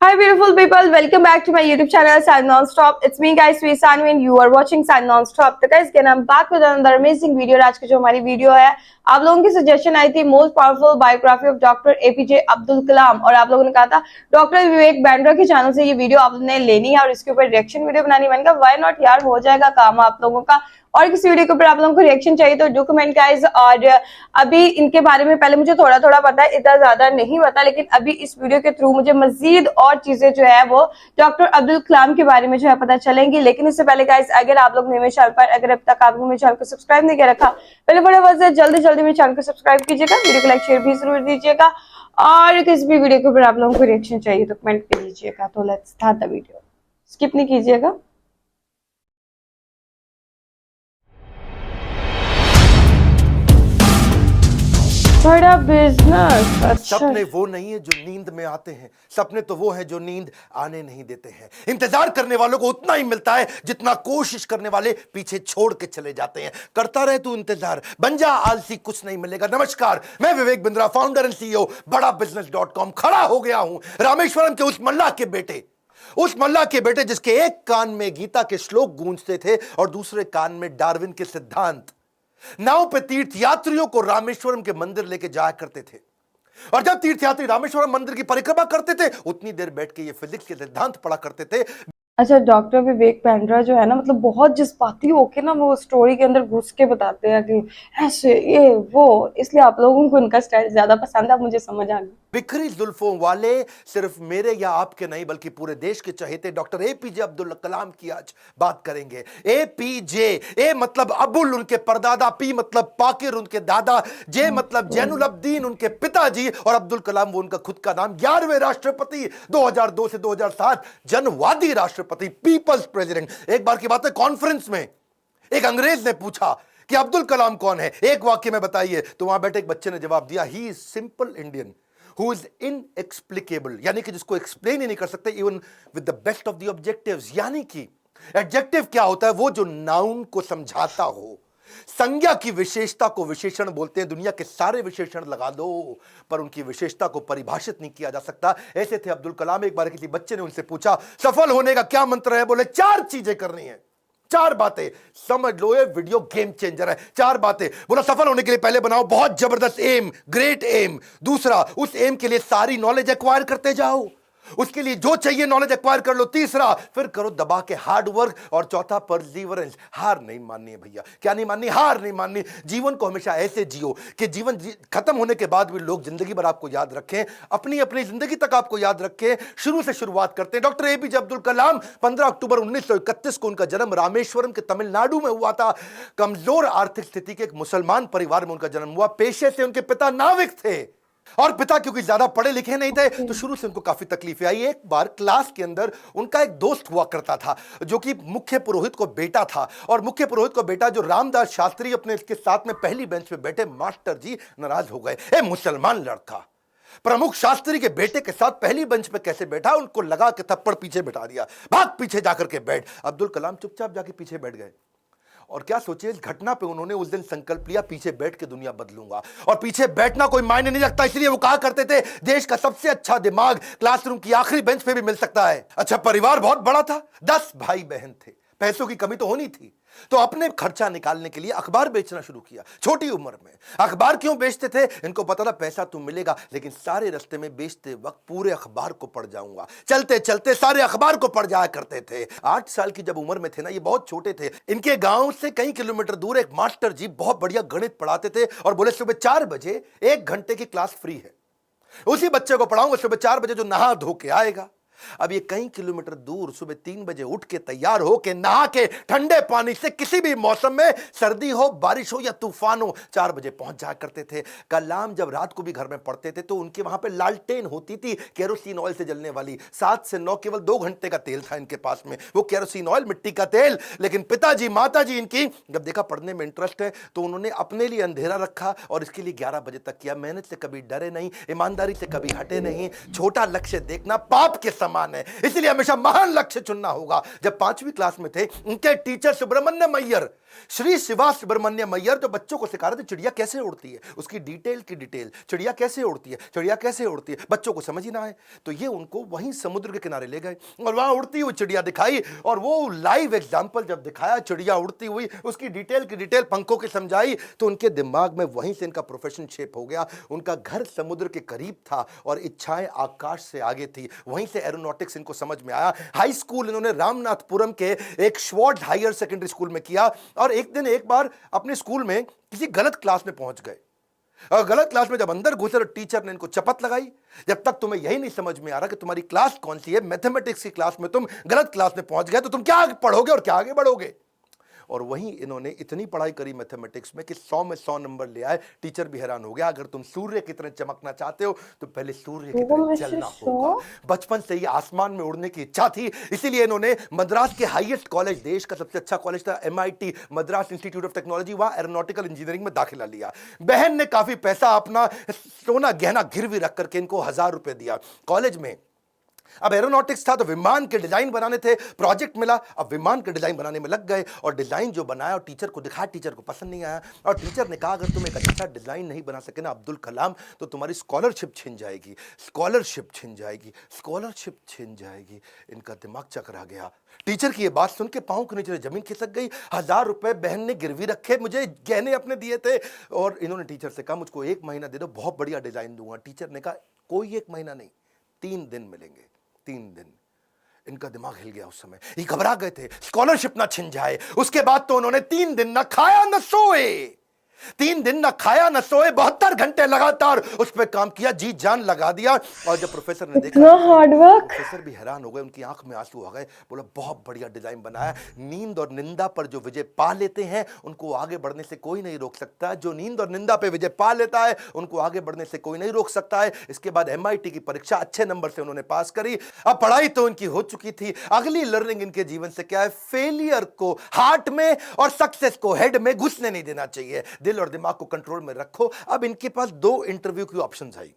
Hi beautiful people, welcome back to my YouTube channel San Non-Stop. It's me guys, Sweet Sanvi and you are watching San Non-Stop. तो guys, again I'm back with another amazing video. आज की जो हमारी video है, आप लोगों की suggestion आई थी most powerful biography of doctor APJ Abdul Kalam और आप लोगों ने कहा था डॉक्टर विवेक बैंड्रा के चैनल से ये वीडियो आपने लेनी है और इसके ऊपर रिएक्शन वीडियो बनानी। मैंने कहा व्हाई नॉट यार, हो जाएगा काम आप लोगों का। और किसी वीडियो के ऊपर आप लोगों को रिएक्शन चाहिए तो डू कमेंट गाइस। और अभी इनके बारे में पहले मुझे थोड़ा थोड़ा पता है, इतना ज्यादा नहीं पता, लेकिन अभी इस वीडियो के थ्रू मुझे मजीद और चीजें जो है वो डॉक्टर अब्दुल कलाम के बारे में जो है पता चलेंगी। लेकिन उससे पहले गाइस, अगर आप लोग मेरे चैनल पर अगर अब तक आपने मेरे चैनल को सब्सक्राइब नहीं किया रखा, पहले बड़े वजह जल्दी जल्दी मेरे चैनल को सब्सक्राइब कीजिएगा, वीडियो को लाइक शेयर भी जरूर दीजिएगा और किसी भी वीडियो के ऊपर आप लोगों को रिएक्शन चाहिए तो कमेंट कर दीजिएगा। तो let's start the video, skip नहीं कीजिएगा। बड़ा बिजनेस। अच्छा। सपने वो नहीं है जो नींद में आते हैं, सपने तो वो हैं जो नींद आने नहीं देते हैं। इंतजार करने वालों को उतना ही मिलता है जितना कोशिश करने वाले पीछे छोड़ के चले जाते हैं। करता रहे तू इंतजार, बन जा आलसी, कुछ नहीं मिलेगा। नमस्कार, मैं Vivek Bindra, founder and CEO बड़ा बिजनेस.com। खड़ा हो गया हूं रामेश्वरम के उस मल्लाह के बेटे, उस मल्लाह के बेटे जिसके एक कान में गीता के श्लोक गूंजते थे और दूसरे कान में डार्विन के सिद्धांत। नाव पे तीर्थ यात्रियों को रामेश्वरम के मंदिर लेके जाया करते थे और जब तीर्थयात्री रामेश्वरम मंदिर की परिक्रमा करते थे उतनी देर बैठ के ये फिजिक्स के सिद्धांत पढ़ा करते थे। अच्छा, डॉक्टर विवेक बैंड्रा जो है ना, मतलब बहुत जज्बाती होके ना वो स्टोरी के अंदर घुस के बताते हैं कि ऐसे ये वो, इसलिए आप लोगों को उनका स्टाइल ज्यादा पसंद है, मुझे समझ आ गया। बिखरी जुल्फों वाले सिर्फ मेरे या आपके नहीं बल्कि पूरे देश के चहेते डॉक्टर एपीजे अब्दुल कलाम की आज बात करेंगे। एपीजे, ए मतलब अबुल उनके परदादा, पी मतलब पाकिर उनके दादा, जे मतलब जैनुल अब्दीन उनके पिताजी और अब्दुल कलाम वो उनका खुद का नाम। 11वें राष्ट्रपति, 2002 से 2007 जनवादी राष्ट्रपति, पीपल्स प्रेसिडेंट। एक बार की बात है, कॉन्फ्रेंस में एक अंग्रेज ने पूछा कि अब्दुल कलाम कौन है, एक वाक्य में बताइए। तो वहां बैठे एक बच्चे ने जवाब दिया, he is simple Indian who is inexplicable, यानी कि जिसको एक्सप्लेन ही नहीं कर सकते even with the best of the objectives. यानी कि एडजेक्टिव क्या होता है, वो जो नाउन को समझाता हो। संज्ञा की विशेषता को विशेषण बोलते हैं। दुनिया के सारे विशेषण लगा दो पर उनकी विशेषता को परिभाषित नहीं किया जा सकता। ऐसे थे अब्दुल कलाम। एक बार किसी बच्चे ने उनसे पूछा सफल होने का क्या मंत्र है, बोले 4 चीजें करनी है, 4 बातें। समझ लो ये वीडियो गेम चेंजर है। 4 बातें बोला, सफल होने के लिए पहले बनाओ बहुत जबरदस्त एम, ग्रेट एम। दूसरा, उस एम के लिए सारी नॉलेज एक्वायर करते जाओ, उसके लिए जो चाहिए नॉलेज एक्वायर कर लो। तीसरा, फिर करो दबा के हार्ड वर्क। और चौथा, परसीवरेंस, हार नहीं माननी है भैया। क्या नहीं माननी? हार नहीं माननी। जीवन को हमेशा ऐसे जियो कि जीवन खत्म होने के बाद भी लोग जिंदगी भर आपको याद रखें, अपनी अपनी जिंदगी तक आपको याद रखें। शुरू से शुरुआत करते हैं। डॉक्टर एपीजे अब्दुल कलाम, 15 अक्टूबर 1931 को उनका जन्म रामेश्वरम के तमिलनाडु में हुआ था। कमजोर आर्थिक स्थिति के एक मुसलमान परिवार में उनका जन्म हुआ। पेशे से उनके पिता नाविक थे और पिता क्योंकि ज्यादा पढ़े लिखे नहीं थे तो शुरू से उनको काफी तकलीफें आई। एक बार क्लास के अंदर उनका एक दोस्त हुआ करता था जो कि मुख्य पुरोहित को बेटा था और मुख्य पुरोहित को बेटा जो रामदास शास्त्री अपने इसके साथ में पहली बेंच पे बैठे मास्टर जी नाराज हो गए। ए मुसलमान लड़का प्रमुख शास्त्री के बेटे के साथ पहली बेंच पे कैसे बैठा? उनको लगा के थप्पड़ पीछे बैठा दिया, भाग पीछे जाकर के बैठ। अब्दुल कलाम चुपचाप जाके पीछे बैठ गए और क्या सोचिए, इस घटना पे उन्होंने उस दिन संकल्प लिया, पीछे बैठ के दुनिया बदलूंगा। और पीछे बैठना कोई मायने नहीं रखता, इसलिए वो कहा करते थे देश का सबसे अच्छा दिमाग क्लासरूम की आखिरी बेंच पे भी मिल सकता है। अच्छा, परिवार बहुत बड़ा था, 10 भाई बहन थे, पैसों की कमी तो होनी थी, तो अपने खर्चा निकालने के लिए अखबार बेचना शुरू किया। छोटी उम्र में अखबार क्यों बेचते थे? इनको पता था पैसा तो मिलेगा, लेकिन सारे रास्ते में बेचते वक्त पूरे अखबार को पढ़ जाऊंगा। चलते चलते सारे अखबार को पढ़ जाया करते थे। 8 साल की जब उम्र में थे ना, ये बहुत छोटे थे, इनके गांव से कई किलोमीटर दूर एक मास्टर जी बहुत बढ़िया गणित पढ़ाते थे और बोले सुबह 4 बजे 1 घंटे की क्लास फ्री है, उसी बच्चे को पढ़ाऊंगा सुबह 4 बजे जो नहा धो के आएगा। अब ये कई किलोमीटर दूर सुबह 3 बजे उठ के तैयार हो के नहा के ठंडे पानी से किसी भी मौसम में, सर्दी हो बारिश हो या तूफान हो, 4 बजे पहुंच जाया करते थे। कलाम जब रात को भी घर में पढ़ते थे तो उनके वहां पे लालटेन होती थी केरोसिन ऑयल से जलने वाली। 7 से 9 केवल 2 घंटे का तेल था इनके पास में, वो केरोसिन ऑयल, मिट्टी का तेल। लेकिन पिताजी माताजी इनकी जब देखा पढ़ने में इंटरेस्ट है तो उन्होंने अपने लिए अंधेरा रखा और इसके लिए 11 बजे तक किया। मेहनत से कभी डरे नहीं, ईमानदारी से कभी हटे नहीं, छोटा लक्ष्य देखना, पाप के समान है, इसलिए हमेशा महान लक्ष्य चुनना होगा। जब 5वीं क्लास में थे, उनके टीचर सुब्रमण्यम अय्यर, श्री शिवा सुब्रमण्यम अय्यर, जो बच्चों को सिखा रहे थे चिड़िया कैसे उड़ती है, उसकी डिटेल की डिटेल, चिड़िया कैसे उड़ती है, चिड़िया कैसे उड़ती है, बच्चों को समझ ही ना आए, तो ये उनको वहीं समुद्र के किनारे ले गए और वहां उड़ती हुई चिड़िया दिखाई, और वो लाइव एग्जाम्पल जब दिखाया चिड़िया उड़ती हुई, उसकी डिटेल की डिटेल पंखों की समझाई, तो उनके दिमाग में वहीं से इनका प्रोफेशन शेप हो गया। उनका घर समुद्र के करीब था और इच्छाएं आकाश से आगे थी, वहीं से एरोनॉटिक्स इनको समझ में आया। हाई स्कूल इन्होंने रामनाथपुरम के एक श्वार्ट्ज हायर सेकेंडरी स्कूल में किया, और एक दिन एक बार अपने स्कूल में किसी गलत क्लास में पहुंच गए, और गलत क्लास में जब अंदर घुसे तो टीचर ने इनको चपत लगाई, जब तक तुम्हें यही नहीं समझ में आ रहा कि तुम्हारी क्लास कौन सी है, मैथमेटिक्स की क्लास में तुम गलत क्लास में पहुंच गए, तो तुम क्या पढ़ोगे और क्या आगे बढ़ोगे। और वहीं इन्होंने इतनी पढ़ाई करी मैथमेटिक्स में कि 100 में 100 नंबर ले आए। टीचर भी हैरान हो गया, अगर तुम सूर्य की तरह चमकना चाहते हो तो पहले सूर्य की तरह चलना होगा। बचपन से ही आसमान में उड़ने की इच्छा थी, इसीलिए इन्होंने मद्रास के हाईएस्ट कॉलेज, देश का सबसे अच्छा कॉलेज था MIT, Madras institute of technology, वहां एरोनॉटिकल इंजीनियरिंग में दाखिला लिया। बहन ने काफी पैसा अपना सोना गहना गिरवी रख करके इनको 1000 रुपए दिया। कॉलेज में अब एरोनॉटिक्स था तो विमान के डिजाइन बनाने थे, प्रोजेक्ट मिला, अब विमान के डिजाइन बनाने में लग गए, और डिजाइन जो बनाया और टीचर को दिखाया, टीचर को पसंद नहीं आया, और टीचर ने कहा अगर तुम एक अच्छा डिजाइन नहीं बना सके ना अब्दुल कलाम, तो तुम्हारी स्कॉलरशिप छिन जाएगी, स्कॉलरशिप छिन जाएगी, स्कॉलरशिप छिन जाएगी। इनका दिमाग चकरा गया। टीचर की ये बात सुन के पांव के नीचे जमीन खिसक गई। 1000 रुपए बहन ने गिरवी रखे, मुझे गहने अपने दिए थे, और इन्होंने टीचर से कहा मुझको 1 महीना दे दो, बहुत बढ़िया डिजाइन दूंगा। टीचर ने कहा कोई 1 महीना नहीं, 3 दिन मिलेंगे, 3 दिन। इनका दिमाग हिल गया उस समय, ये घबरा गए थे स्कॉलरशिप ना छिन जाए। उसके बाद तो उन्होंने 3 दिन ना खाया ना सोए, 3 दिन ना खाया ना सोए, 72 घंटे लगातार उस पर काम किया, जी जान लगा दिया। और जब प्रोफेसर ने देखा, हार्ड वर्क, प्रोफेसर भी हैरान हो गए, उनकी आंख में आंसू आ गए, बोला बहुत बढ़िया डिजाइन बनाया। नींद और निंदा पर जो विजय पा लेते हैं उनको आगे बढ़ने से कोई नहीं रोक सकता। जो नींद और निंदा पे विजय पा लेता है उनको आगे बढ़ने से कोई नहीं रोक सकता है। इसके बाद MIT की परीक्षा अच्छे नंबर से उन्होंने पास करी। अब पढ़ाई तो उनकी हो चुकी थी, अगली लर्निंग इनके जीवन से क्या है, फेलियर को हार्ट में और सक्सेस को हेड में घुसने नहीं देना चाहिए, दिल और दिमाग को कंट्रोल में रखो। अब इनके पास 2 इंटरव्यू की ऑप्शंस आई,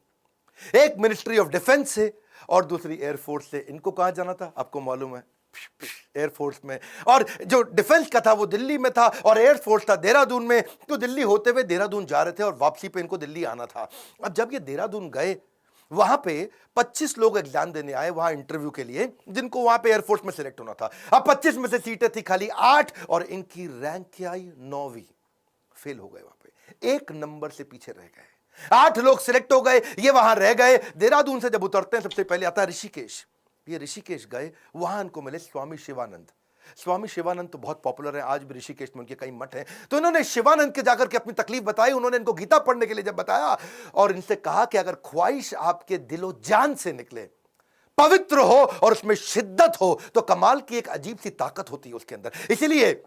एक मिनिस्ट्री ऑफ डिफेंस से और दूसरी एयरफोर्स से। इनको कहां जाना था आपको मालूम है, एयरफोर्स में। और जो डिफेंस का था वो दिल्ली में था, और एयरफोर्स था देहरादून में। तो दिल्ली होते हुए देहरादून जा रहे थे और वापसी पे इनको दिल्ली आना था। अब जब ये देहरादून गए, वहां पे 25 लोग एग्जाम देने आए वहां इंटरव्यू के लिए, जिनको वहां पे एयरफोर्स में सिलेक्ट होना था। अब 25 में से सीटें थी खाली 8, और इनकी रैंक क्या आई, 9वीं। फेल हो गए, वहां पे 1 नंबर से पीछे रह गए। 8 लोग सिलेक्ट हो गए, ये वहां रह गए। देहरादून से जब उतरते हैं सबसे पहले आता है ऋषिकेश। ये ऋषिकेश गए, वहां इनको मिले स्वामी शिवानंद। स्वामी शिवानंद तो बहुत पॉपुलर है, आज भी ऋषिकेश में उनके कई मठ हैं। तो इन्होंने शिवानंद के जाकर के अपनी तकलीफ बताई। उन्होंने इनको गीता पढ़ने के लिए जब बताया, और इनसे कहा कि अगर ख्वाहिश आपके दिलो जान से निकले, पवित्र हो और उसमें शिद्दत हो, तो कमाल की एक अजीब सी ताकत होती है उसके अंदर। इसीलिए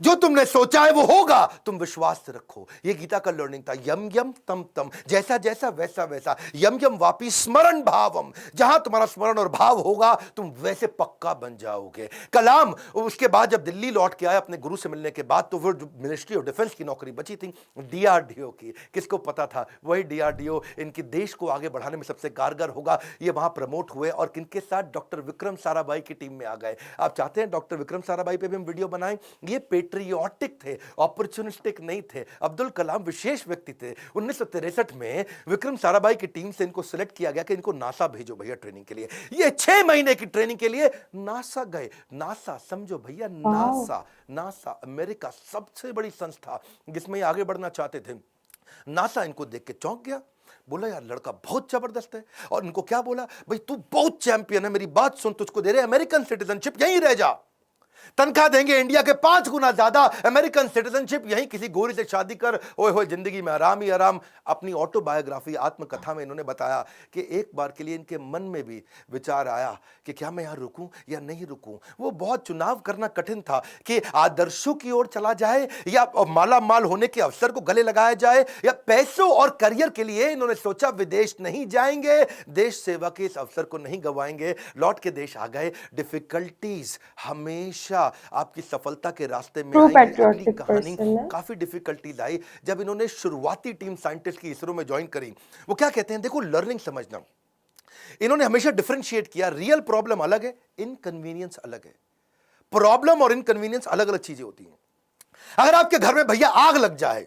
जो तुमने सोचा है वो होगा, तुम विश्वास से रखो। ये गीता का लर्निंग था। यम यम तम तम, जैसा जैसा वैसा वैसा। यम यम वापी स्मरण भावम, जहां तुम्हारा स्मरण और भाव होगा तुम वैसे पक्का बन जाओगे। कलाम उसके बाद जब दिल्ली लौट के आए अपने गुरु से मिलने के बाद, तो फिर मिनिस्ट्री ऑफ डिफेंस की नौकरी बची थी, DRDO की। किसको पता था वही DRDO इनके देश को आगे बढ़ाने में सबसे कारगर होगा। ये वहां प्रमोट हुए और किनके साथ, डॉक्टर विक्रम साराभाई की टीम में आ गए। आप चाहते हैं डॉक्टर विक्रम साराभाई पे भी हम वीडियो बनाएं। ये पेट्रियोटिक थे, ऑपर्चुनिस्टिक नहीं थे। अब्दुल कलाम विशेष व्यक्ति थे। 1963 में विक्रम साराभाई की टीम से इनको सिलेक्ट किया गया कि इनको नासा भेजो भैया ट्रेनिंग के लिए। ये 6 महीने की ट्रेनिंग के लिए नासा गए। नासा समझो भैया, नासा, नासा अमेरिका सबसे बड़ी संस्था जिसमें ये आगे बढ़ना चाहते थे। नासा इनको देख के चौंक गया, बोला यार लड़का बहुत जबरदस्त है। और इनको क्या बोला, भाई तू बहुत चैंपियन है, मेरी बात सुन, तुझको दे रहे अमेरिकन सिटीजनशिप, यहीं रह जा, तनख्वाह देंगे इंडिया के 5 गुना ज्यादा, अमेरिकन सिटीजनशिप, यहीं किसी गोरी से शादी कर, ओए होए जिंदगी में आराम ही आराम। अपनी ऑटोबायोग्राफी, आत्मकथा में इन्होंने बताया कि एक बार के लिए इनके मन में भी विचार आया कि क्या मैं यहां रुकूं या नहीं रुकूं। वो बहुत चुनाव करना कठिन था कि आदर्शों की ओर चला जाए या माला माल होने के अवसर को गले लगाया जाए, या पैसों और करियर के लिए इन्होंने सोचा विदेश नहीं जाएंगे, देश सेवा के इस अवसर को नहीं गंवाएंगे। लौट के देश आ गए। डिफिकल्टीज हमेशा आपकी सफलता के रास्ते में आएंगी। अगली कहानी, काफी डिफिकल्टीज आई जब इन्होंने शुरुआती टीम साइंटिस्ट की इसरो में ज्वाइन करी। वो क्या कहते हैं, देखो लर्निंग समझना, इन्होंने हमेशा डिफरेंशिएट किया, रियल प्रॉब्लम अलग है, इनकन्वीनियंस अलग है। प्रॉब्लम और इनकन्वीनियंस अलग अलग चीजें होती हैं। अगर आपके घर में भैया आग लग जाए,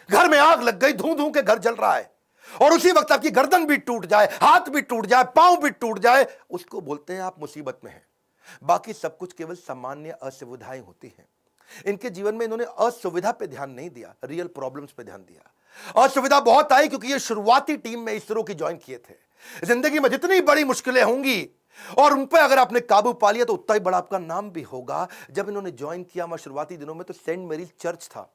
घर में आग लग गई, धू धू के घर जल रहा है, और उसी वक्त आपकी गर्दन भी टूट जाए, हाथ भी टूट जाए, पांव भी टूट जाए, उसको बोलते हैं आप मुसीबत में हैं। बाकी सब कुछ केवल सामान्य असुविधाएं होती हैं। इनके जीवन में इन्होंने असुविधा पे ध्यान नहीं दिया, रियल प्रॉब्लम्स पे ध्यान दिया। असुविधा बहुत आई क्योंकि ये शुरुआती टीम में इसरो की ज्वाइन किए थे। जिंदगी में जितनी बड़ी मुश्किलें होंगी और उन पर अगर आपने काबू पा लिया तो उतना ही बड़ा आपका नाम भी होगा। जब इन्होंने ज्वाइन किया मैं शुरुआती दिनों में, तो सेंट मेरीज चर्च था,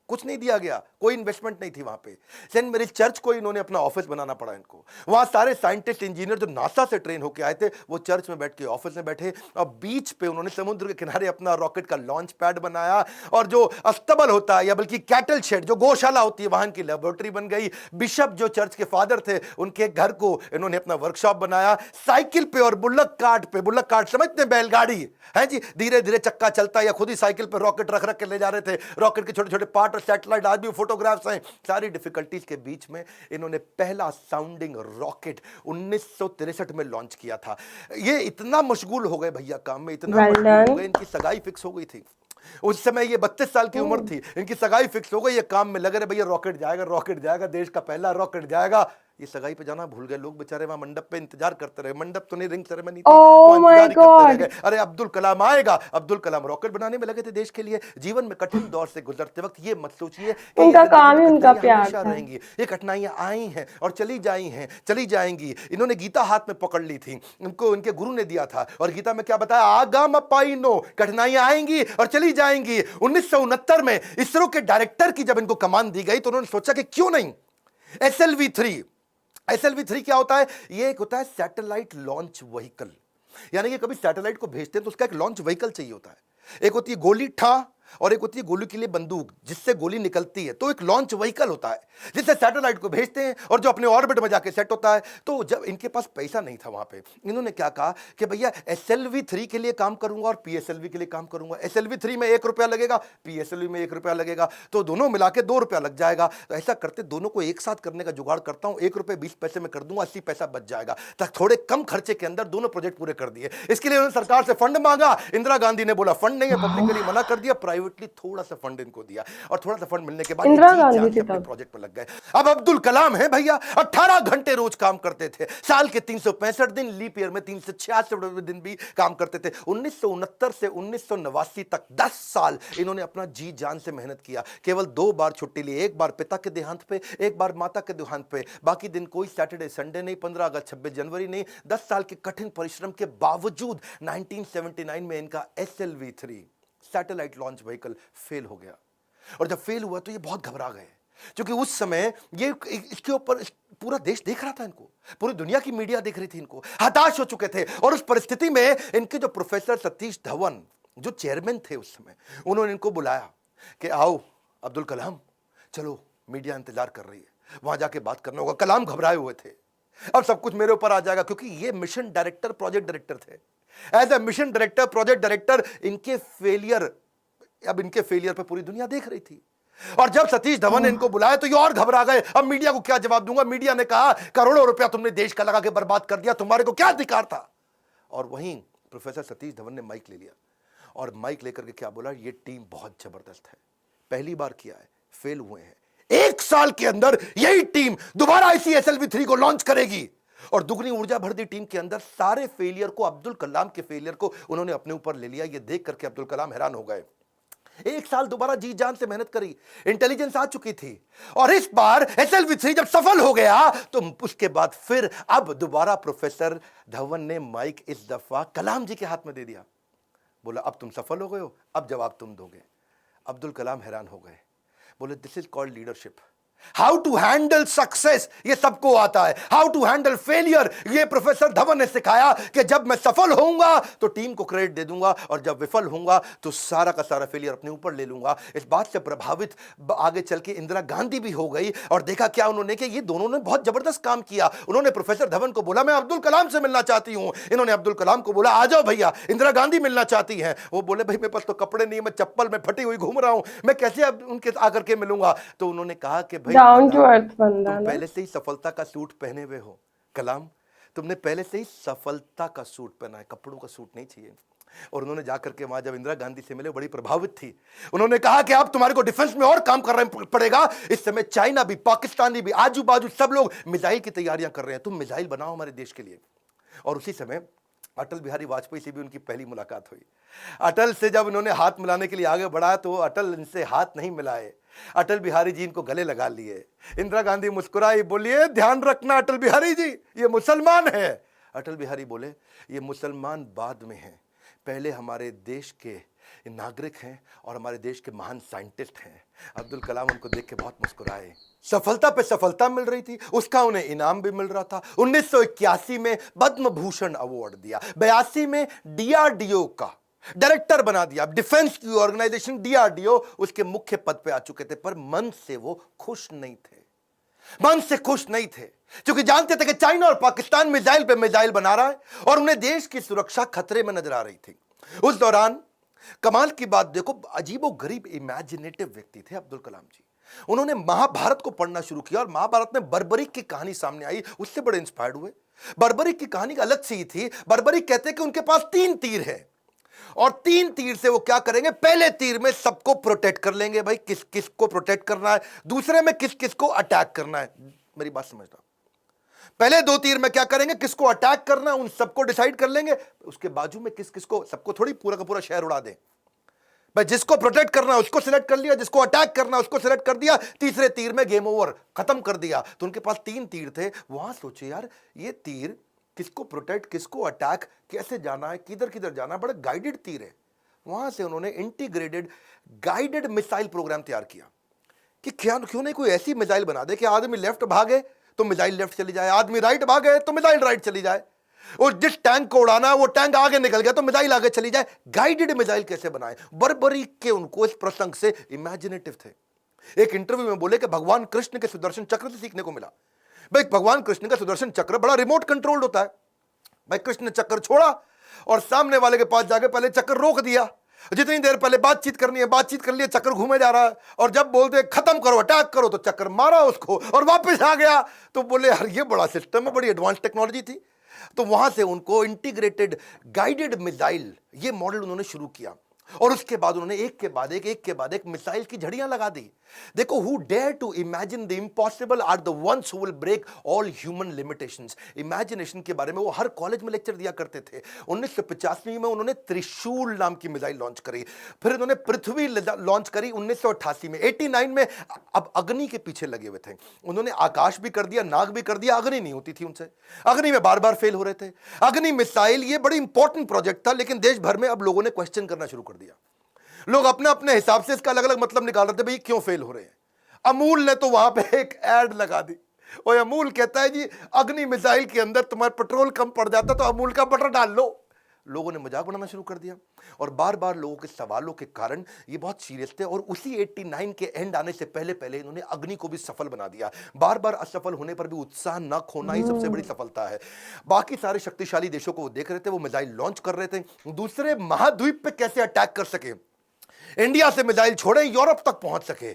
कुछ नहीं दिया गया, कोई इन्वेस्टमेंट नहीं थी वहां पे। सेंट मेरीज चर्च को इन्होंने अपना ऑफिस बनाना पड़ा इनको। वहां सारे साइंटिस्ट इंजीनियर जो नासा से ट्रेन होकर आए थे वो चर्च में बैठ के ऑफिस में बैठे, और बीच पे उन्होंने समुद्र के किनारे अपना रॉकेट का लॉन्च पैड बनाया, और जो अस्तबल होता है या बल्कि कैटल शेड जो गौशाला होती है वहां की लेबोरेटरी बन गई। बिशप जो चर्च के फादर थे उनके घर को इन्होंने अपना वर्कशॉप बनाया। साइकिल पे और बुल्लक कार्ट समझते हैं, बैलगाड़ी है जी, धीरे धीरे चक्का चलता है, या खुद ही साइकिल पर रॉकेट रख रख के ले जा रहे थे। रॉकेट के छोटे छोटे पार्ट और सैटेलाइट, आज भी फोटोग्राफ्स हैं। सारी डिफिकल्टीज के बीच में इन्होंने पहला साउंडिंग रॉकेट 1963 में लॉन्च किया था। ये इतना मशगूल हो गए भैया काम में, इतना मशगूल हो गए, इनकी सगाई फिक्स हो गई थी। उस समय ये 32 साल की उम्र थी, इनकी सगाई फिक्स हो गई, ये काम में लगे रहे, भैया रॉकेट जाएगा, देश का पहला रॉकेट जाएगा। ये सगाई पे जाना भूल गए लोग बेचारे, वहां मंडप पे इंतजार करते रहे। मंडप तो नहीं, रिंग सेरेमनी थी, Oh my God. अरे अब्दुल कलाम आएगा। अब्दुल कलाम रॉकेट बनाने में लगे थे देश के लिए। जीवन में कठिन दौर से गुजरते वक्त ये मत सोचिए कि उनका ये काम ही उनका कठिनाइयां प्यार हमेशा था। रहेंगी। ये कठिनाइयां आई हैं और चली जाएंगी। इन्होंने गीता हाथ में पकड़ ली थी, इनको इनके गुरु ने दिया था, और गीता में क्या बताया, आगाम पाइनो, कठिनाइयां आएंगी और चली जाएंगी। 1969 में इसरो के डायरेक्टर की जब इनको कमान दी गई तो उन्होंने सोचा कि क्यों नहीं SLV3 क्या होता है? ये एक होता है सैटेलाइट लॉन्च व्हीकल, यानी कि कभी सैटेलाइट को भेजते हैं तो उसका एक लॉन्च व्हीकल चाहिए होता है। एक होती है गोली ठा और एक होती है गोली के लिए बंदूक जिससे गोली निकलती है, तो एक लॉन्च व्हीकल होता है जिससे सैटेलाइट को भेजते हैं और जो अपने ऑर्बिट में जाके सेट होता है। तो जब इनके पास पैसा नहीं था वहां पे, इन्होंने क्या कहा कि भैया SLV3 के लिए काम करूंगा और PSLV के लिए काम करूंगा। SLV3 में 1 रुपया लगेगा, PSLV में 1 रुपया लगेगा, तो दोनों मिला के 2 रुपया लग जाएगा। तो ऐसा करते दोनों को एक साथ करने का जुगाड़ करता हूं, 1 रुपये 20 पैसे में कर दूंगा, 80 पैसा बच जाएगा। तक थोड़े कम खर्चे के अंदर दोनों प्रोजेक्ट पूरे कर दिए। इसके लिए उन्होंने सरकार से फंड मांगा, इंदिरा गांधी ने बोला फंड नहीं है, पब्लिकली मना कर दिया, प्राइवेटली थोड़ा सा फंड इनको दिया, और थोड़ा सा फंड मिलने के बाद इंदिरा गांधी थी तब। प्रोजेक्ट में लग गए। अब अब्दुल कलाम है भैया, 18 घंटे रोज काम करते थे, साल के 365 दिन, लीप ईयर में 366 दिन भी काम करते थे। 1969 से 1989 तक 10 साल इन्होंने अपना जी जान से मेहनत किया। केवल 2 बार छुट्टी ली, एक बार पिता के देहांत पे, एक बार माता के देहांत पे। बाकी दिन कोई सैटरडे संडे नहीं, 15 अगस्त 26 जनवरी नहीं। 10 साल के कठिन परिश्रम के बावजूद 1979 में इनका SLV3 satellite launch vehicle fail हो गया। और जब फेल हुआ तो ये बहुत घबरा गए, क्योंकि उस समय ये इसके ऊपर पूरा देश देख रहा था इनको, पूरी दुनिया की मीडिया देख रही थी इनको, हताश हो चुके थे। और उस परिस्थिति में इनके जो प्रोफेसर सतीश धवन जो चेयरमैन थे उस समय, उन्होंने इनको बुलाया कि आओ अब्दुल कलाम, चलो मीडिया इंतजार कर रही है, वहां जाके बात करना होगा। कलाम घबराए हुए थे, अब सब कुछ मेरे ऊपर आ जाएगा, क्योंकि ये मिशन डायरेक्टर प्रोजेक्ट डायरेक्टर थे। As a mission director project director इनके फेलियर पे पूरी दुनिया देख रही थी। और जब सतीश धवन ने इनको बुलाया तो ये और घबरा गए, अब मीडिया को क्या जवाब दूंगा। मीडिया ने कहा करोड़ों रुपया तुमने देश का लगा के बर्बाद कर दिया, तुम्हारे को क्या अधिकार था। और वहीं प्रोफेसर सतीश धवन ने माइक ले लिया और माइक लेकर के क्या बोला, ये टीम बहुत जबरदस्त है, पहली बार किया है, फेल हुए हैं, 1 साल के अंदर यही टीम दोबारा इसी SLV3 को लॉन्च करेगी। और दुगनी ऊर्जा भर दी टीम के अंदर। सारे फेलियर को, अब्दुल कलाम के फेलियर को उन्होंने अपने ऊपर ले लिया। ये देख करके अब्दुल कलाम हैरान हो गए। 1 साल दोबारा जी जान से मेहनत करी, इंटेलिजेंस आ चुकी थी, और इस बार SLV3 जब सफल हो गया तो उसके बाद फिर अब दोबारा प्रोफेसर धवन ने माइक इस दफा कलाम जी के हाथ में दे दिया। बोला अब तुम सफल हो गए हो, अब जवाब तुम दोगे। अब्दुल कलाम हैरान हो गए, बोले this is called leadership. How to handle success ये सबको आता है, हाउ टू हैंडल फेलियर ये प्रोफेसर धवन ने सिखाया कि जब मैं सफल होऊंगा तो टीम को क्रेडिट दे दूंगा, और जब विफल होऊंगा तो सारा का सारा फेलियर अपने ऊपर ले लूंगा। इस बात से प्रभावित आगे चल के इंदिरा गांधी भी हो गई, और देखा क्या उन्होंने कि ये दोनों ने बहुत जबरदस्त काम किया। उन्होंने प्रोफेसर धवन को बोला मैं अब्दुल कलाम से मिलना चाहती हूं, इन्होंने अब्दुल कलाम को बोला आ जाओ भैया, इंदिरा गांधी मिलना चाहती हैं। वो बोले भाई मेरे पास तो कपड़े नहीं है, मैं चप्पल में फटी हुई घूम रहा हूं, मैं कैसे अब उनके आकर के मिलूंगा। तो उन्होंने कहा कि भाई डाउन टू अर्थ बंदा तुम ना। पहले से ही सफलता का सूट पहने हुए हो कलाम, तुमने पहले से ही सफलता का सूट पहना है, कपड़ों का सूट नहीं चाहिए। और उन्होंने जाकर के वहां जब इंदिरा गांधी से मिले, बड़ी प्रभावित थी। उन्होंने कहा कि अब तुम्हारे को डिफेंस में और काम करना पड़ेगा। इस समय चाइना भी, पाकिस्तानी भी, आजू बाजू सब लोग मिसाइल की तैयारियां कर रहे हैं, तुम मिसाइल बनाओ हमारे देश के लिए। और उसी समय अटल बिहारी वाजपेयी से भी उनकी पहली मुलाकात हुई। अटल से जब उन्होंने हाथ मिलाने के लिए आगे बढ़ा तो अटल इनसे हाथ नहीं मिलाए, अटल बिहारी जी इनको गले लगा लिए। इंदिरा गांधी मुस्कुराई, बोलिए ध्यान रखना अटल बिहारी जी, ये मुसलमान है। अटल बिहारी बोले, ये मुसलमान बाद में हैं, पहले हमारे देश के नागरिक हैं और हमारे देश के महान साइंटिस्ट हैं। अब्दुल कलाम उनको देख के बहुत मुस्कुराए। सफलता पे सफलता मिल रही थी, उसका उन्हें इनाम भी मिल रहा था। 1981 में पद्म भूषण अवार्ड दिया, 82 में डीआरडीओ का डायरेक्टर बना दिया। डिफेंस की ऑर्गेनाइजेशन डीआरडीओ उसके मुख्य पद पे आ चुके थे, पर मन से वो खुश नहीं थे, मन से खुश नहीं थे, क्योंकि जानते थे कि चाइना और पाकिस्तान मिसाइल पे मिसाइल बना रहा है और उन्हें देश की सुरक्षा खतरे में नजर आ रही थी। उस दौरान कमाल की बात देखो, अजीबो गरीब इमेजिनेटिव व्यक्ति थे अब्दुल कलाम जी। उन्होंने महाभारत को पढ़ना शुरू किया और महाभारत में बर्बरिक की कहानी सामने आई, उससे बड़े इंस्पायर्ड हुए। बर्बरिक की कहानी अलग सी थी। बर्बरिक कहते हैं कि उनके पास 3 तीर है और 3 तीर से वो क्या करेंगे, पहले तीर में सबको प्रोटेक्ट कर लेंगे, भाई किस किस को प्रोटेक्ट करना है, दूसरे में किस किस को अटैक करना है। मेरी बात समझना, पहले 2 तीर में क्या करेंगे, किसको अटैक करना है उन सबको डिसाइड कर लेंगे, उसके बाजू में किस किस को, सबको थोड़ी पूरा का पूरा शहर उड़ा दें। भाई जिसको प्रोटेक्ट करना है उसको सिलेक्ट कर लिया, जिसको अटैक करना है उसको सिलेक्ट कर दिया, तीसरे तीर में गेम ओवर, खत्म कर दिया। तो उनके पास 3 तीर थे। वहां सोचे यार ये तीर किसको प्रोटेक्ट, किसको अटैक, कैसे जाना है, किधर किधर जाना है, बड़ा गाइडेड तीर है। वहां से उन्होंने इंटीग्रेटेड गाइडेड मिसाइल प्रोग्राम तैयार किया कि क्यों नहीं कोई ऐसी मिसाइल बना दे कि आदमी लेफ्ट भागे तो मिसाइल लेफ्ट चली जाए, आदमी राइट भागे तो मिसाइल राइट चली जाए, और जिस टैंक को उड़ाना है वो टैंक आगे निकल गया तो मिसाइल आगे चली जाए। गाइडेड मिसाइल कैसे बनाए, बर्बरीक के उनको इस प्रसंग से इमेजिनेटिव थे। एक इंटरव्यू में बोले कि भगवान कृष्ण के सुदर्शन चक्र से सीखने को मिला। भाई भगवान कृष्ण का सुदर्शन चक्र बड़ा रिमोट कंट्रोल्ड होता है। भाई कृष्ण ने चक्कर छोड़ा और सामने वाले के पास जाके पहले चक्कर रोक दिया, जितनी देर पहले बातचीत करनी है बातचीत कर लिया, चक्कर घूमे जा रहा है, और जब बोलते खत्म करो अटैक करो तो चक्कर मारा उसको और वापस आ गया। तो बोले यार ये बड़ा सिस्टम है, बड़ी एडवांस टेक्नोलॉजी थी। तो वहां से उनको इंटीग्रेटेड गाइडेड मिसाइल ये मॉडल उन्होंने शुरू किया और उसके बाद उन्होंने एक के बाद एक मिसाइल की झड़ियां लगा दी। देखो, who dare to imagine the impossible are the ones who will break all human limitations. Imagination के बारे में वो हर कॉलेज में लेक्चर दिया करते थे। 1985 में उन्होंने त्रिशूल नाम की मिसाइल लॉन्च करी, फिर उन्होंने पृथ्वी लॉन्च करी 1988 में। 89 में अब अग्नि के पीछे लगे हुए थे। उन्होंने आकाश भी कर दिया, नाग भी कर दिया, अग्नि नहीं होती थी उनसे, अग्नि में बार बार फेल हो रहे थे। अग्नि मिसाइल ये बड़ी इंपॉर्टेंट प्रोजेक्ट था, लेकिन देश भर में अब लोगों ने क्वेश्चन करना शुरू कर दिया। लोग अपने अपने हिसाब से इसका अलग अलग मतलब निकाल रहे थे, भाई क्यों फेल हो रहे हैं। अमूल ने तो वहां पे एक एड लगा दी और अमूल कहता है जी अग्नि मिसाइल के अंदर तुम्हारा पेट्रोल कम पड़ जाता तो अमूल का बटर डाल लो। लोगों ने मजाक बनाना शुरू कर दिया और बार बार लोगों के सवालों के कारण ये बहुत सीरियस थे। और उसी 89 के एंड आने से पहले पहले इन्होंने अग्नि को भी सफल बना दिया। बार बार असफल होने पर भी उत्साह न खोना ही सबसे बड़ी सफलता है। बाकी सारे शक्तिशाली देशों को वो देख रहे थे, वो मिसाइल लॉन्च कर रहे थे, दूसरे महाद्वीप पे कैसे अटैक कर सके, इंडिया से मिसाइल छोड़े यूरोप तक पहुंच सके,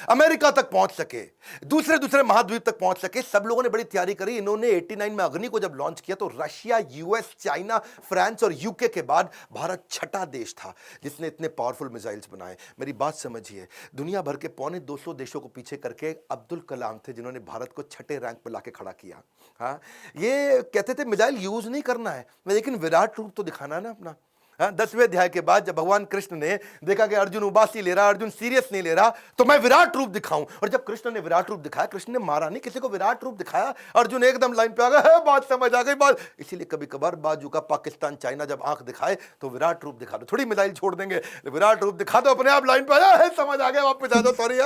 अमेरिका तक पहुंच सके, दूसरे महाद्वीप तक पहुंच सके। सब लोगों ने बड़ी तैयारी करी। इन्होंने 89 में अग्नि को जब लॉन्च किया तो रशिया, यूएस, चाइना, फ्रांस और यूके के बाद भारत छठा देश था जिसने इतने पावरफुल मिसाइल्स बनाए। मेरी बात समझिए, दुनिया भर के 250 देशों को पीछे करके अब्दुल कलाम थे जिन्होंने भारत को छठे रैंक पर लाके खड़ा किया। हाँ, ये कहते थे मिसाइल यूज नहीं करना है, लेकिन विराट रूप तो दिखाना है ना अपना। 10वें अध्याय के बाद जब भगवान कृष्ण ने देखा कि अर्जुन उबासी ले रहा, अर्जुन सीरियस नहीं ले रहा, तो मैं विराट रूप दिखाऊं। और जब कृष्ण ने विराट रूप दिखाया, कृष्ण ने मारा नहीं, किसी को विराट रूप दिखाया, अर्जुन एकदम लाइन पे आ गया, बात समझ आ गई बात। इसीलिए कभी कभार बाजू का पाकिस्तान, चाइना जब आंख दिखाए तो विराट रूप दिखा दो, थोड़ी मिसाइल छोड़ देंगे, विराट रूप दिखा दो, अपने आप लाइन पे आया, समझ आ गया, वापस आ जाओ, सॉरी।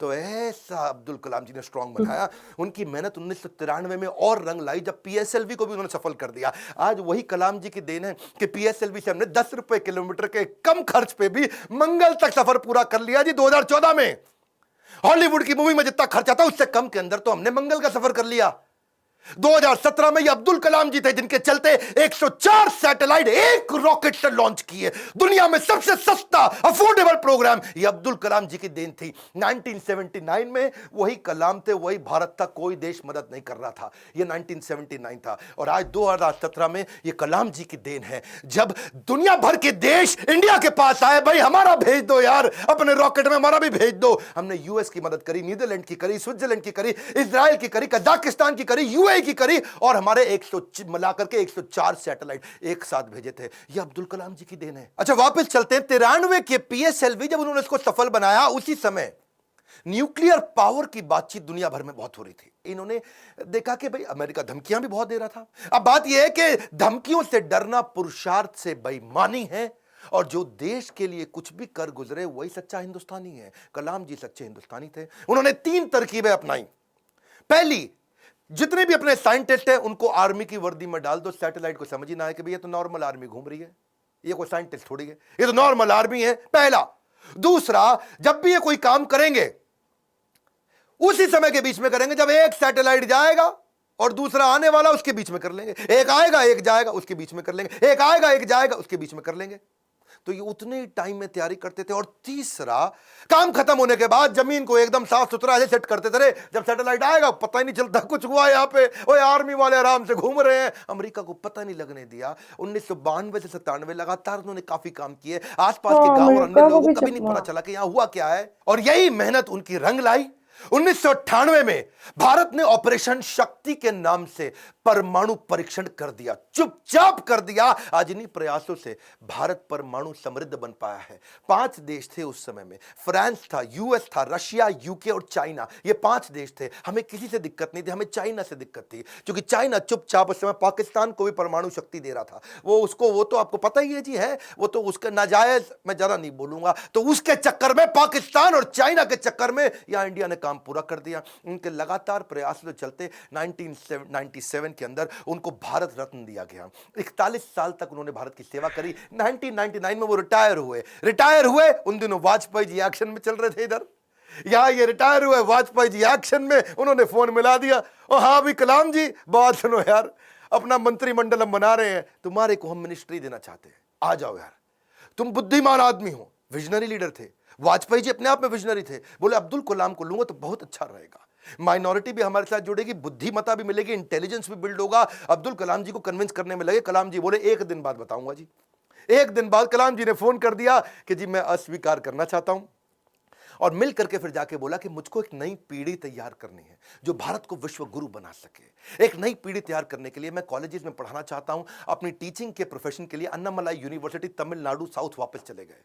तो ऐसा अब्दुल कलाम जी ने स्ट्रॉन्ग बनाया। उनकी मेहनत 1993 में और रंग लाई जब पीएसएलवी को भी उन्होंने सफल कर दिया। आज वही कलाम जी की देन है कि पीएसएलवी से हमने 10 रुपए किलोमीटर के कम खर्च पे भी मंगल तक सफर पूरा कर लिया जी। 2014 में हॉलीवुड की मूवी में जितना खर्चा था उससे कम के अंदर तो हमने मंगल का सफर कर लिया। 2017 में ये अब्दुल कलाम जी थे जिनके चलते 104 सैटेलाइट एक रॉकेट से लॉन्च किए। दुनिया में सबसे सस्ता अफोर्डेबल प्रोग्राम ये अब्दुल कलाम जी की देन थी। 1979 में वही कलाम थे, वही भारत था, कोई देश मदद नहीं कर रहा था। ये 1979 था और आज 2017 में ये कलाम जी की देन है जब दुनिया भर के देश इंडिया के पास आए, भाई हमारा भेज दो यार, अपने रॉकेट में हमारा भी भेज दो। हमने यूएस की मदद करी, नीदरलैंड की करी, स्विट्जरलैंड की करी, इजराइल की करी, कजाकिस्तान की करी, यूएई की करी और हमारे 100 मिलाकर के 104 सैटेलाइट एक साथ भेजे थे। ये अब्दुल कलाम जी की देन है। अच्छा वापस चलते हैं 93 के पीएसएलवी जब उन्होंने इसको सफल बनाया, उसी समय न्यूक्लियर पावर की बातचीत दुनिया भर में बहुत हो रही थी। इन्होंने देखा कि भाई अमेरिका धमकियां भी बहुत दे रहा था। अब बात यह है कि धमकियों से डरना पुरुषार्थ से बेईमानी है और जो देश के लिए कुछ भी कर गुजरे वही सच्चा हिंदुस्तानी है। कलाम जी सच्चे हिंदुस्तानी थे। उन्होंने 3 तरकीबें अपनाई। पहली, जितने भी अपने साइंटिस्ट हैं उनको आर्मी की वर्दी में डाल दो। सैटेलाइट को समझ ही ना है कि भाई ये तो नॉर्मल आर्मी घूम रही है, ये कोई साइंटिस्ट थोड़ी है, ये तो नॉर्मल आर्मी है। पहला। दूसरा, जब भी ये कोई काम करेंगे उसी समय के बीच में करेंगे जब एक सैटेलाइट जाएगा और दूसरा आने वाला, उसके बीच में कर लेंगे। एक आएगा एक जाएगा, उसके बीच में कर लेंगे। एक आएगा एक जाएगा, उसके बीच में कर लेंगे। तो ये उतने ही टाइम में तैयारी करते थे। और तीसरा, काम खत्म होने के बाद जमीन को एकदम साफ सुथरा ऐसे सेट करते थे, जब सैटेलाइट आएगा पता ही नहीं चलता कुछ हुआ यहां पे, ओए आर्मी वाले आराम से घूम रहे हैं। अमेरिका को पता नहीं लगने दिया। 1992 से 97 लगातार उन्होंने काफी काम किए। आसपास के गांव और अन्य लोगों को कभी नहीं पता चला कि यहां हुआ क्या है। और यही मेहनत उनकी रंग लाई। 1998 में भारत ने ऑपरेशन शक्ति के नाम से परमाणु परीक्षण कर दिया, चुपचाप कर दिया। आज इन्हीं प्रयासों से भारत परमाणु समृद्ध बन पाया है। 5 देश थे उस समय में, फ्रांस था, यूएस था, रशिया, यूके और चाइना। ये 5 देश थे। हमें किसी से दिक्कत नहीं थी, हमें चाइना से दिक्कत थी, क्योंकि चाइना चुपचाप उस समय पाकिस्तान को भी परमाणु शक्ति दे रहा था। वो तो आपको पता ही है जी, है वो तो उसका नाजायज, मैं जरा नहीं बोलूंगा। तो उसके चक्कर में, पाकिस्तान और चाइना के चक्कर में यहां इंडिया ने काम पूरा कर दिया। उनके लगातार प्रयासों के चलते 1997 के अंदर उनको भारत रत्न दिया गया। 41 साल तक उन्होंने भारत की सेवा करी। 1999 में वो रिटायर हुए। उन दिनों वाजपेयी जी एक्शन में चल रहे थे इधर। यहां ये रिटायर हुए, वाजपेयी जी एक्शन में, उन्होंने फोन मिला दिया, और हाँ भी कलाम जी बात सुनो यार, अपना मंत्रिमंडल हम बना रहे हैं, तुम्हारे को हम मिनिस्ट्री देना चाहते हैं, आ जाओ यार। तुम बुद्धिमान आदमी हो, विजनरी लीडर थे। वाजपेयी जी अपने आप में विजनरी थे। बोले अब्दुल कलाम को लूंगा तो बहुत अच्छा रहेगा, माइनॉरिटी भी हमारे साथ जुड़ेगी, बुद्धिमत्ता भी मिलेगी, इंटेलिजेंस भी बिल्ड होगा। अब्दुल कलाम जी को कन्विंस करने में लगे। कलाम जी बोले 1 दिन बाद बताऊंगा जी। 1 दिन बाद कलाम जी ने फोन कर दिया कि जी मैं अस्वीकार करना चाहता हूं। और मिल करके फिर जाके बोला कि मुझको एक नई पीढ़ी तैयार करनी है जो भारत को विश्व गुरु बना सके। एक नई पीढ़ी तैयार करने के लिए मैं कॉलेजेस में पढ़ाना चाहता हूं। अपनी टीचिंग के प्रोफेशन के लिए अन्नामलाई यूनिवर्सिटी तमिलनाडु साउथ वापस चले गए।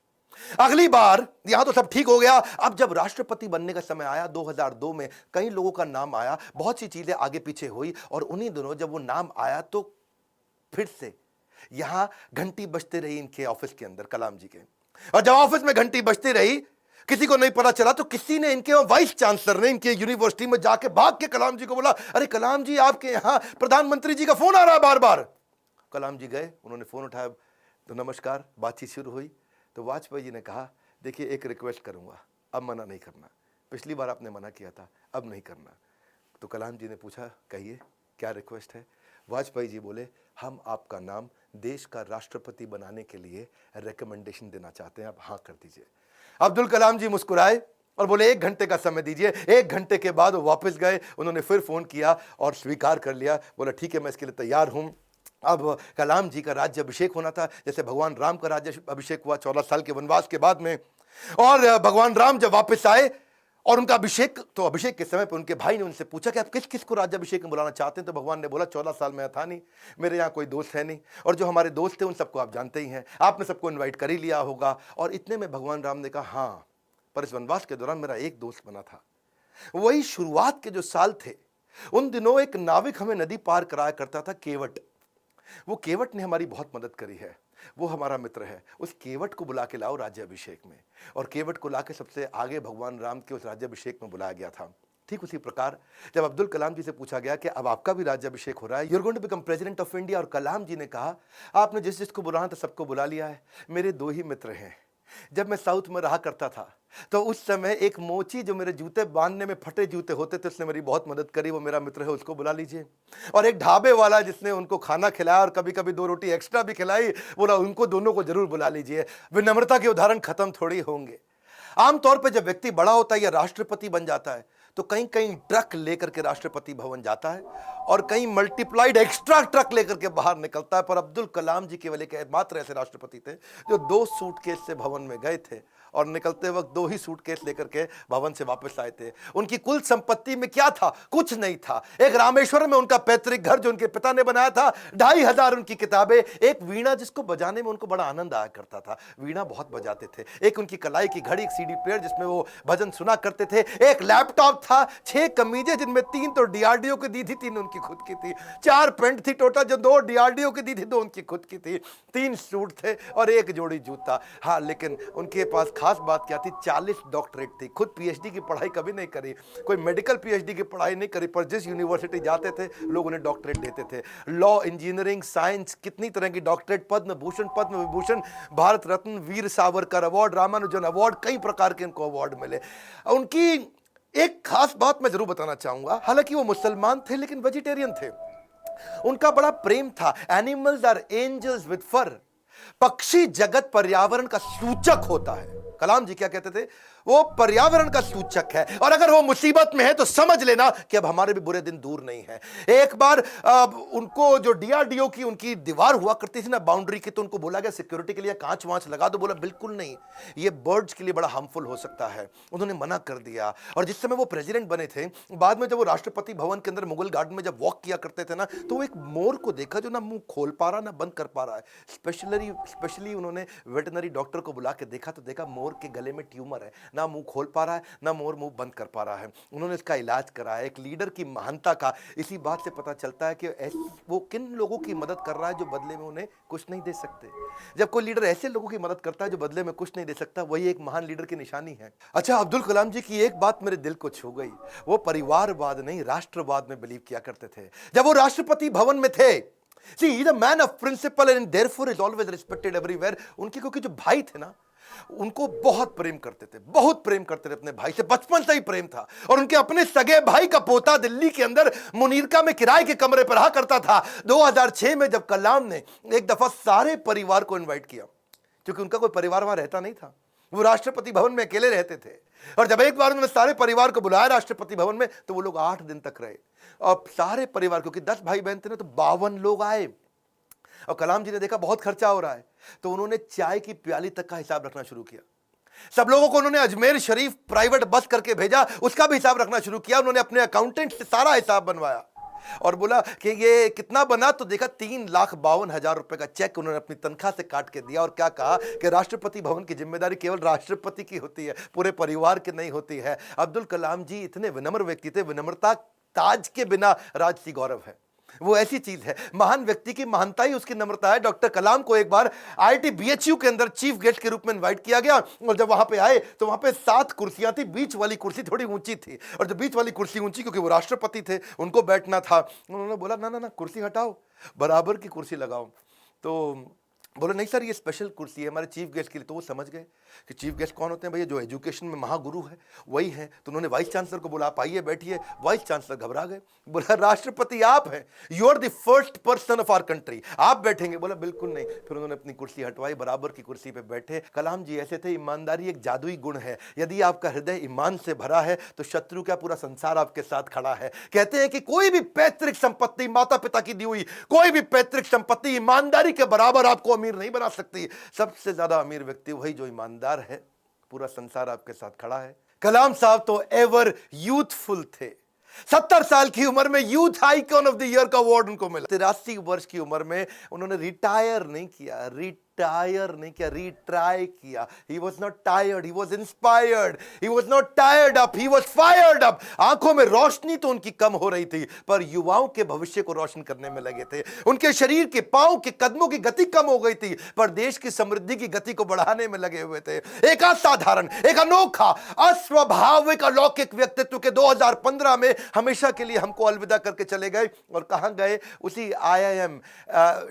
अगली बार यहां तो सब ठीक हो गया। अब जब राष्ट्रपति बनने का समय आया 2002 में, कई लोगों का नाम आया, बहुत सी चीजें आगे पीछे हुई। और उन्हीं दिनों जब वो नाम आया तो फिर से यहां घंटी बजते रही इनके ऑफिस के अंदर, कलाम जी के। और जब ऑफिस में घंटी बजती रही, किसी को नहीं पता चला, तो किसी ने, इनके वाइस चांसलर ने इनके यूनिवर्सिटी में जाके भाग के कलाम जी को बोला, अरे कलाम जी आपके यहां प्रधानमंत्री जी का फोन आ रहा है बार बार। कलाम जी गए, उन्होंने फोन उठाया, तो नमस्कार, बातचीत शुरू हुई। तो वाजपेयी जी ने कहा, देखिए एक रिक्वेस्ट करूंगा, अब मना नहीं करना, पिछली बार आपने मना किया था, अब नहीं करना। तो कलाम जी ने पूछा, कहिए क्या रिक्वेस्ट है। वाजपेयी जी बोले, हम आपका नाम देश का राष्ट्रपति बनाने के लिए रिकमेंडेशन देना चाहते हैं, आप हाँ कर दीजिए। अब्दुल कलाम जी मुस्कुराए और बोले 1 घंटे का समय दीजिए। 1 घंटे के बाद वो वापस गए। उन्होंने फिर फोन किया और स्वीकार कर लिया। बोला ठीक है, मैं इसके लिए तैयार हूं। अब कलाम जी का राज्य अभिषेक होना था, जैसे भगवान राम का राज्य अभिषेक हुआ 14 साल के वनवास के बाद में। और भगवान राम जब वापस आए और उनका अभिषेक, तो अभिषेक के समय पर उनके भाई ने उनसे पूछा कि आप किस किस को राज्य अभिषेक में बुलाना चाहते हैं। तो भगवान ने बोला 14 साल में था नहीं, मेरे यहाँ कोई दोस्त है नहीं, और जो हमारे दोस्त थे उन सबको आप जानते ही हैं, आपने सबको इन्वाइट कर ही लिया होगा। और इतने में भगवान राम ने कहा, हाँ, पर इस वनवास के दौरान मेरा एक दोस्त बना था। वही शुरुआत के जो साल थे, उन दिनों एक नाविक हमें नदी पार कराया करता था, केवट। वो केवट ने हमारी बहुत मदद करी है, वो हमारा मित्र है। उस केवट को बुला के लाओ राज्याभिषेक में। और केवट को लाके सबसे आगे भगवान राम के उस राज्याभिषेक में बुलाया गया था। ठीक उसी प्रकार जब अब्दुल कलाम जी से पूछा गया कि अब आपका भी राज्याभिषेक हो रहा है, you are going to become president of India, और कलाम जी ने कहा, आपने जिस जिसको बुलाना था सबको बुला लिया है, मेरे 2 ही मित्र हैं। जब मैं साउथ में रहा करता था तो उस समय एक मोची जो मेरे जूते बांधने में फटे जूते होते थे, उसने मेरी बहुत मदद करी, वो मेरा मित्र है, उसको बुला लीजिए। और एक ढाबे वाला जिसने उनको खाना खिलाया और कभी कभी 2 रोटी एक्स्ट्रा भी खिलाई, बोला उनको दोनों को जरूर बुला लीजिए। विनम्रता के उदाहरण खत्म थोड़ी होंगे। आमतौर पर जब व्यक्ति बड़ा होता है या राष्ट्रपति बन जाता है तो कहीं कहीं ट्रक लेकर के राष्ट्रपति भवन जाता है और कहीं मल्टीप्लाइड एक्स्ट्रा ट्रक लेकर के बाहर निकलता है। पर अब्दुल कलाम जी केवल एक मात्र ऐसे राष्ट्रपति थे जो 2 सूटकेस से भवन में गए थे और निकलते वक्त 2 ही सूटकेस लेकर के भवन से वापस आए थे। उनकी कुल संपत्ति में क्या था? कुछ नहीं था। एक रामेश्वर में उनका पैतृक घर जो उनके पिता ने बनाया था, 2500 उनकी किताबें, एक वीणा जिसको बजाने में उनको बड़ा आनंद आया करता था, वीणा बहुत बजाते थे, एक उनकी कलाई की घड़ी, एक सीडी प्लेयर जिसमें वो भजन सुना करते थे, एक लैपटॉप था, 6 कमीजें जिनमें 3 तो डीआरडीओ की दी थी, 3 उनकी खुद की थी, 4 पेंट थी टोटल जो 2 डीआरडीओ की दी थी, 2 उनकी खुद की थी, 3 सूट थे और 1 जोड़ी जूता। हाँ, लेकिन उनके पास खास बात क्या थी? 40 डॉक्टरेट थी। खुद पीएचडी की पढ़ाई कभी नहीं करी, कोई मेडिकल पीएचडी की पढ़ाई नहीं करी, पर जिस यूनिवर्सिटी जाते थे लोग उन्हें डॉक्टरेट देते थे। लॉ, इंजीनियरिंग, साइंस, कितनी तरह की doctorate, Padma Bhushan, Padma Vibhushan, Bharat Ratna, Veer Savarkar award, Ramanujan award, कई प्रकार के इनको अवार्ड मिले। उनकी एक खास बात मैं जरूर बताना चाहूंगा, हालांकि वो मुसलमान थे लेकिन वेजिटेरियन थे। उनका बड़ा प्रेम था। एनिमल्स आर एंजल्स विद फर। पक्षी जगत पर्यावरण का सूचक होता है। कलाम जी क्या कहते थे? वो पर्यावरण का सूचक है और अगर वो मुसीबत में है तो समझ लेना कि अब हमारे भी बुरे दिन दूर नहीं है। एक बार उनको जो डीआरडीओ की उनकी दीवार हुआ करती थी ना बाउंड्री की, तो उनको बोला गया सिक्योरिटी के लिए कांच वांच लगा दो। बोला बिल्कुल नहीं, ये बर्ड्स के लिए बड़ा हार्मफुल हो सकता है। उन्होंने मना कर दिया। और जिस समय वो प्रेसिडेंट बने थे, बाद में जब वो राष्ट्रपति भवन के अंदर मुगल गार्डन में जब वॉक किया करते थे ना, तो वो एक मोर को देखा जो ना मुंह खोल पा रहा ना बंद कर पा रहा है। स्पेशली उन्होंने वेटनरी डॉक्टर को बुला के देखा तो देखा मोर के गले में ट्यूमर है, ना मुंह खोल पा रहा है ना मोर मुंह बंद कर पा रहा है। उन्होंने इसका इलाज कराया। एक लीडर की महानता का इसी बात से पता चलता है कि वो किन लोगों की मदद कर रहा है जो बदले में उन्हें कुछ नहीं दे सकते। जब कोई लीडर ऐसे लोगों की मदद करता है जो बदले में कुछ नहीं दे सकता, वही एक महान लीडर की निशानी है। अच्छा, अब्दुल कलाम जी की एक बात मेरे दिल को छू गई। वो परिवारवाद नहीं राष्ट्रवाद में बिलीव किया करते थे। जब वो राष्ट्रपति भवन में थे, see he is a man of principle and therefore is always respected everywhere। उनके क्योंकि जो भाई थे ना, उनको बहुत प्रेम करते थे, बहुत प्रेम करते थे अपने भाई से, बचपन से ही प्रेम था। और उनके अपने सगे भाई का पोता दिल्ली के अंदर मुनीरका में किराए के कमरे पर रहा करता था। 2006 में जब कलाम ने एक दफा सारे परिवार को इनवाइट किया, क्योंकि उनका कोई परिवार वहां रहता नहीं था, वो राष्ट्रपति भवन में अकेले रहते थे, और जब एक बार उन्होंने सारे परिवार को बुलाया राष्ट्रपति भवन में, तो वो लोग 8 दिन तक रहे। और सारे परिवार, क्योंकि 10 भाई बहन थे ना, तो 52 लोग आए। और कलाम जी ने देखा बहुत खर्चा हो रहा है, तो उन्होंने चाय की प्याली तक का हिसाब रखना शुरू किया। सब लोगों को उन्होंने अजमेर शरीफ प्राइवेट बस करके भेजा, उसका भी हिसाब रखना शुरू किया। उन्होंने अपने अकाउंटेंट से सारा हिसाब बनवाया और बोला कि ये कितना बना, तो देखा 3,52,000 रुपए का चेक उन्होंने अपनी तनख्वाह से काट के दिया। और क्या कहा कि राष्ट्रपति भवन की जिम्मेदारी केवल राष्ट्रपति की होती है, पूरे परिवार की नहीं होती है। अब्दुल कलाम जी इतने विनम्र व्यक्ति थे। विनम्रता ताज के बिना राजसी गौरव है, वो ऐसी चीज है। महान व्यक्ति की महानता ही उसकी नम्रता है। डॉक्टर कलाम को एक बार आईआईटी बीएचयू के अंदर चीफ गेस्ट के रूप में इनवाइट किया गया, और जब वहां पे आए तो वहां पे 7 कुर्सियां थी। बीच वाली कुर्सी थोड़ी ऊंची थी, और जब बीच वाली कुर्सी ऊंची, क्योंकि वो राष्ट्रपति थे, उनको बैठना था। उन्होंने बोला ना ना ना, कुर्सी हटाओ, बराबर की कुर्सी लगाओ। तो बोले नहीं सर, ये स्पेशल कुर्सी है हमारे चीफ गेस्ट के लिए। तो वो समझ गए कि चीफ गेस्ट कौन होते हैं भैया, जो एजुकेशन में महागुरु है वही है। तो उन्होंने वाइस चांसलर को बोला आप आइए बैठिए। वाइस चांसलर घबरा गए, बोला राष्ट्रपति आप हैं, you are the first person of our country, आप बैठेंगे। बोला बिल्कुल नहीं। फिर उन्होंने अपनी कुर्सी हटवाई, बराबर की कुर्सी पे बैठे। कलाम जी ऐसे थे, ईमानदारी एक जादुई गुण है। यदि आपका हृदय ईमान से भरा है तो शत्रु क्या पूरा संसार आपके साथ खड़ा है। कहते हैं कि कोई भी पैतृक संपत्ति, माता पिता की दी हुई कोई भी पैतृक संपत्ति ईमानदारी के बराबर आपको अमीर नहीं बना सकती। सबसे ज्यादा अमीर व्यक्ति वही जो ईमानदार है, पूरा संसार आपके साथ खड़ा है। कलाम साहब तो एवर यूथफुल थे। 70 साल की उम्र में youth icon of the year का अवार्ड उनको मिला। 83 वर्ष की उम्र में उन्होंने रिटायर नहीं किया, रिट्राई किया। He was not tired, he was inspired, he was not tired up, he was fired up। आंखों में रोशनी तो उनकी कम हो रही थी, पर युवाओं के भविष्य को रोशन करने में लगे थे। उनके शरीर के पांव के कदमों की गति कम हो गई थी, पर देश की समृद्धि की गति को बढ़ाने में लगे हुए थे। एक असाधारण, एक अनोखा, अस्वाभाविक, अलौकिक व्यक्तित्व के 2015 में हमेशा के लिए हमको अलविदा करके चले गए। और कहां गए? उसी IIM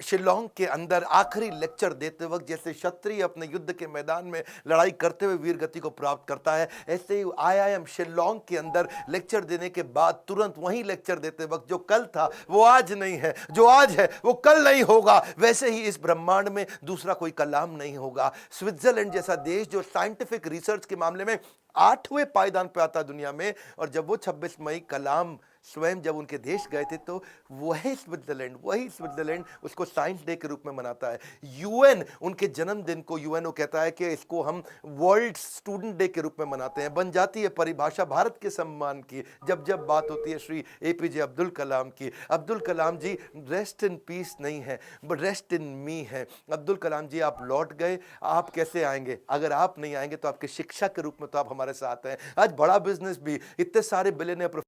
शिलोंग के अंदर आखिरी लेक्चर देते देते वक्त जैसे क्षत्रिय अपने युद्ध के मैदान में लड़ाई करते हुए वीर गति को प्राप्त करता है, ऐसे ही IIM शिलोंग के अंदर लेक्चर देने के बाद तुरंत वहीं लेक्चर देते वक्त जो कल था वो आज नहीं है, जो आज है वो कल नहीं होगा, वैसे ही इस ब्रह्मांड में दूसरा कोई कलाम नहीं होगा। स्विट्जरलैंड जैसा देश जो साइंटिफिक रिसर्च के मामले में 8वें पायदान पे आता दुनिया में, और जब वो 26 मई कलाम स्वयं जब उनके देश गए थे तो वही स्विट्जरलैंड उसको साइंस डे के रूप में मनाता है। यूएन उनके जन्मदिन को यूएनओ कहता है कि इसको हम वर्ल्ड स्टूडेंट डे के रूप में मनाते हैं। बन जाती है परिभाषा भारत के सम्मान की जब जब बात होती है श्री APJ अब्दुल कलाम की। अब्दुल कलाम जी रेस्ट इन पीस नहीं है बट रेस्ट इन मी है। अब्दुल कलाम जी आप लौट गए, आप कैसे आएंगे? अगर आप नहीं आएंगे तो आपके शिक्षा के रूप में तो आप हमारे साथ हैं। आज बड़ा बिजनेस भी, इतने सारे बिलियनियर,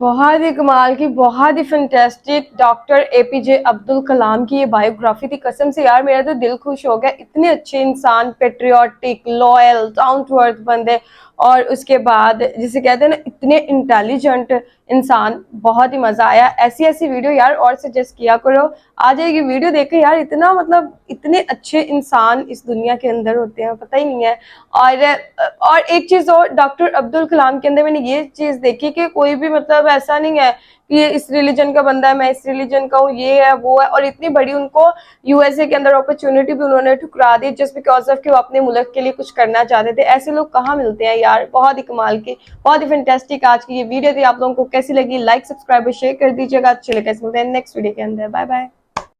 बहुत ही कमाल की, बहुत ही fantastic doctor APJ Abdul Kalam की ये बायोग्राफी थी। कसम से यार मेरा तो दिल खुश हो गया। इतने अच्छे इंसान, patriotic, loyal, down to earth बंदे, और उसके बाद जिसे कहते हैं ना इतने इंटेलिजेंट इंसान। बहुत ही मजा आया। ऐसी ऐसी वीडियो यार और सजेस्ट किया करो। आ जाएगी वीडियो देखे यार, इतना मतलब इतने अच्छे इंसान इस दुनिया के अंदर होते हैं, पता ही नहीं है। और एक चीज और, डॉक्टर अब्दुल कलाम के अंदर मैंने ये चीज देखी कि कोई भी मतलब ऐसा नहीं है कि ये इस रिलीजन का बंदा है, मैं इस रिलीजन का हूँ, ये है वो है। और इतनी बड़ी उनको USA के अंदर अपॉर्चुनिटी भी उन्होंने ठुकरा दी जस्ट बिकॉज ऑफ कि वो अपने मुल्क के लिए कुछ करना चाहते थे। ऐसे लोग कहाँ मिलते हैं यार। बहुत ही कमाल की, बहुत ही फैंटास्टिक आज की ये वीडियो थी। आप लोगों को कैसी लगी? लाइक, सब्सक्राइब और शेयर कर दीजिएगा। चलिए गाइस, मिलते हैं नेक्स्ट वीडियो के अंदर। Bye bye.